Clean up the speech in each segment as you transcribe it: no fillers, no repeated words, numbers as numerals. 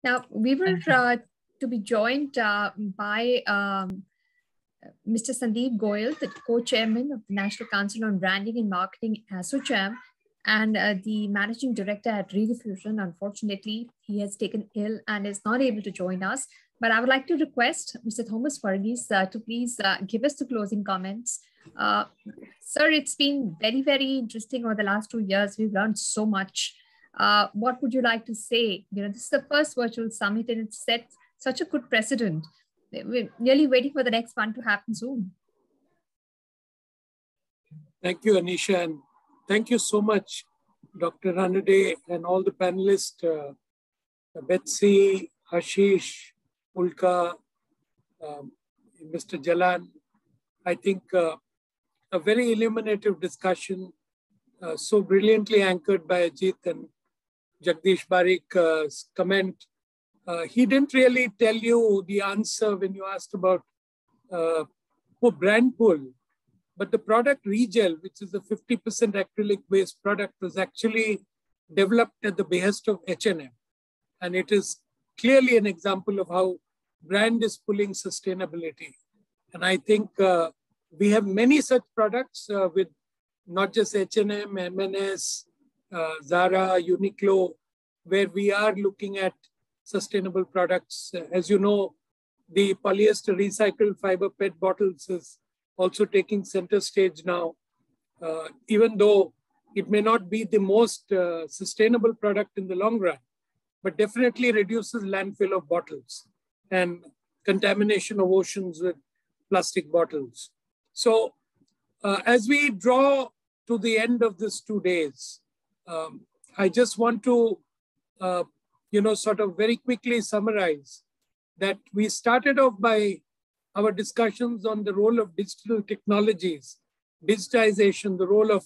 Now, we were to be joined by Mr. Sandeep Goyal, the co-chairman of the National Council on Branding and Marketing, ASSOCHAM, and the managing director at Rediffusion. Unfortunately, he has taken ill and is not able to join us. But I would like to request Mr. Thomas Varghese to please give us the closing comments. Sir, it's been very, very interesting over the last 2 years. We've learned so much. What would you like to say? You know, this is the first virtual summit and it sets such a good precedent. We're really waiting for the next one to happen soon. Thank you, Anisha, and thank you so much, Dr. Ranade and all the panelists, Betsy, Ashish, Ulka, Mr. Jalan. I think a very illuminative discussion, so brilliantly anchored by Ajit and Jagdish Barik's comment. He didn't really tell you the answer when you asked about brand pull, but the product Regel, which is a 50% acrylic-based product, was actually developed at the behest of H&M. And it is clearly an example of how brand is pulling sustainability. And I think we have many such products with not just H&M, M&S, Zara, Uniqlo, where we are looking at sustainable products. As you know, the polyester recycled fiber PET bottles is also taking center stage now, even though it may not be the most sustainable product in the long run, but definitely reduces landfill of bottles and contamination of oceans with plastic bottles. So as we draw to the end of this 2 days, I just want to sort of very quickly summarize that we started off by our discussions on the role of digital technologies, digitization, the role of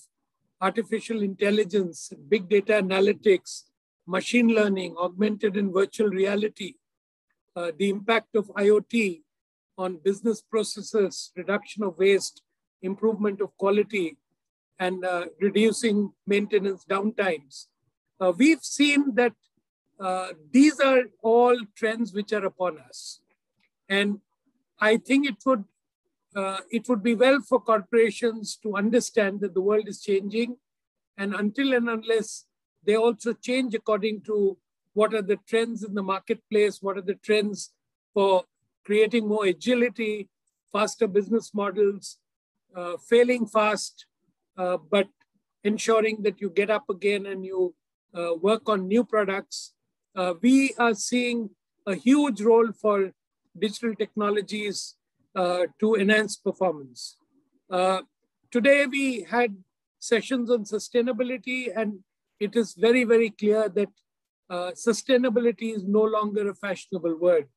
artificial intelligence, big data analytics, machine learning, augmented and virtual reality, the impact of IoT on business processes, reduction of waste, improvement of quality, and reducing maintenance downtimes. We've seen that these are all trends which are upon us. And I think it would be well for corporations to understand that the world is changing. And until and unless they also change according to what are the trends in the marketplace, what are the trends for creating more agility, faster business models, failing fast, but ensuring that you get up again and you work on new products. We are seeing a huge role for digital technologies to enhance performance. Today we had sessions on sustainability, and it is very, very clear that sustainability is no longer a fashionable word.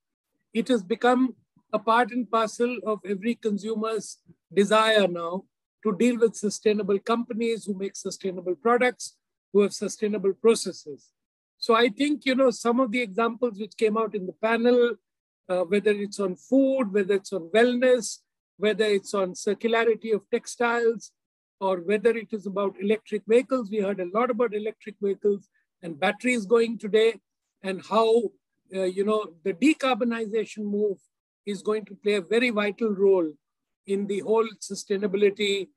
It has become a part and parcel of every consumer's desire now to deal with sustainable companies who make sustainable products, who have sustainable processes. So I think, some of the examples which came out in the panel, whether it's on food, whether it's on wellness, whether it's on circularity of textiles, or whether it is about electric vehicles. We heard a lot about electric vehicles and batteries going today, and how, the decarbonization move is going to play a very vital role in the whole sustainability,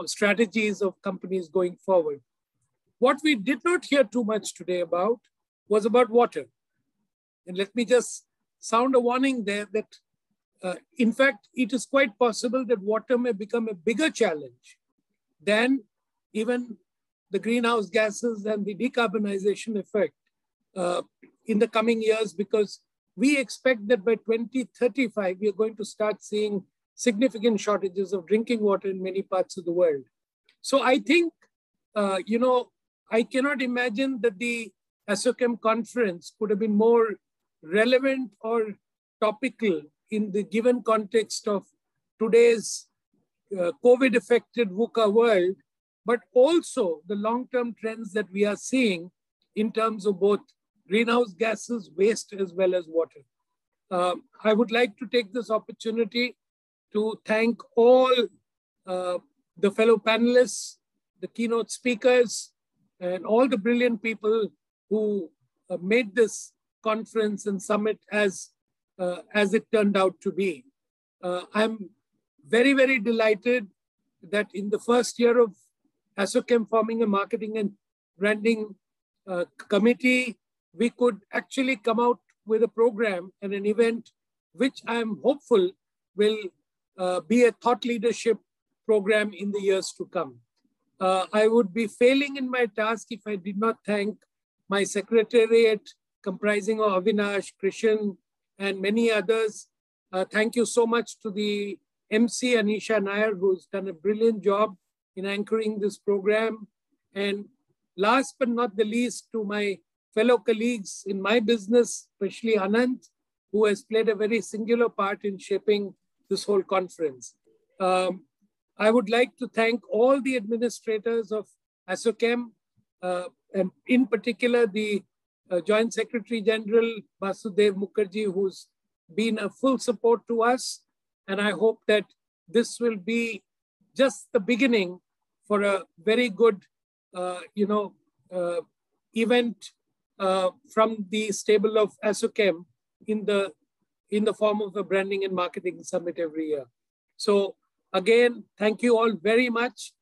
strategies of companies going forward. What we did not hear too much today about was about water. And let me just sound a warning there that, in fact, it is quite possible that water may become a bigger challenge than even the greenhouse gases and the decarbonization effect in the coming years, because we expect that by 2035, we are going to start seeing significant shortages of drinking water in many parts of the world. So I think, I cannot imagine that the ASSOCHAM conference could have been more relevant or topical in the given context of today's COVID-affected VUCA world, but also the long-term trends that we are seeing in terms of both greenhouse gases, waste, as well as water. I would like to take this opportunity to thank all the fellow panelists, the keynote speakers, and all the brilliant people who made this conference and summit as it turned out to be. I'm very, very delighted that in the first year of ASSOCHAM forming a marketing and branding committee, we could actually come out with a program and an event which I'm hopeful will be a thought leadership program in the years to come. I would be failing in my task if I did not thank my secretariat comprising of Avinash, Krishan, and many others. Thank you so much to the MC, Anisha Nair, who's done a brilliant job in anchoring this program. And last but not the least, to my fellow colleagues in my business, especially Anand, who has played a very singular part in shaping this whole conference. I would like to thank all the administrators of ASSOCHAM, and in particular the Joint Secretary General, Basudev Mukherjee, who's been a full support to us. And I hope that this will be just the beginning for a very good, event from the stable of ASSOCHAM in the form of a branding and marketing summit every year. So again, thank you all very much.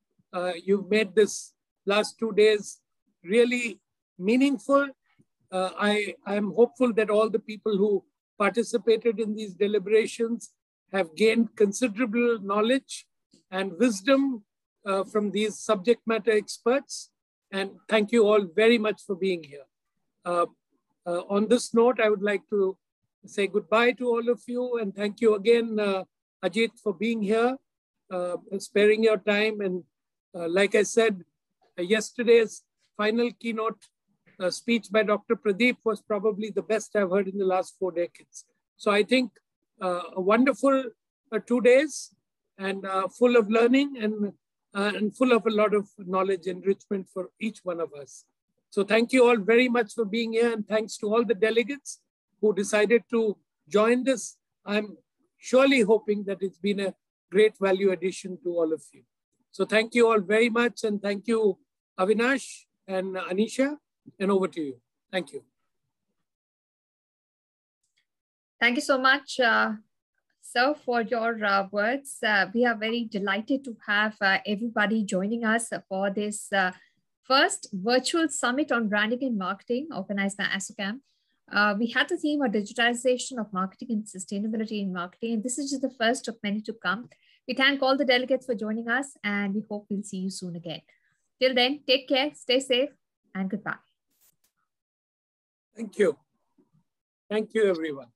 You've made this last 2 days really meaningful. I am hopeful that all the people who participated in these deliberations have gained considerable knowledge and wisdom from these subject matter experts. And thank you all very much for being here. On this note, I would like to say goodbye to all of you, and thank you again, Ajit, for being here, and sparing your time. And like I said, yesterday's final keynote speech by Dr. Pradeep was probably the best I've heard in the last 4 decades. So I think a wonderful 2 days, and full of learning and full of a lot of knowledge enrichment for each one of us. So thank you all very much for being here, and thanks to all the delegates who decided to join this. I'm surely hoping that it's been a great value addition to all of you. So thank you all very much, and thank you, Avinash and Anisha, and over to you. Thank you. Thank you so much, sir, for your words. We are very delighted to have everybody joining us for this first virtual summit on branding and marketing organized by ASSOCHAM. We had the theme of digitization of marketing and sustainability in marketing, and this is just the first of many to come. We thank all the delegates for joining us, and we hope we'll see you soon again. Till then, take care, stay safe, and goodbye. Thank you. Thank you, everyone.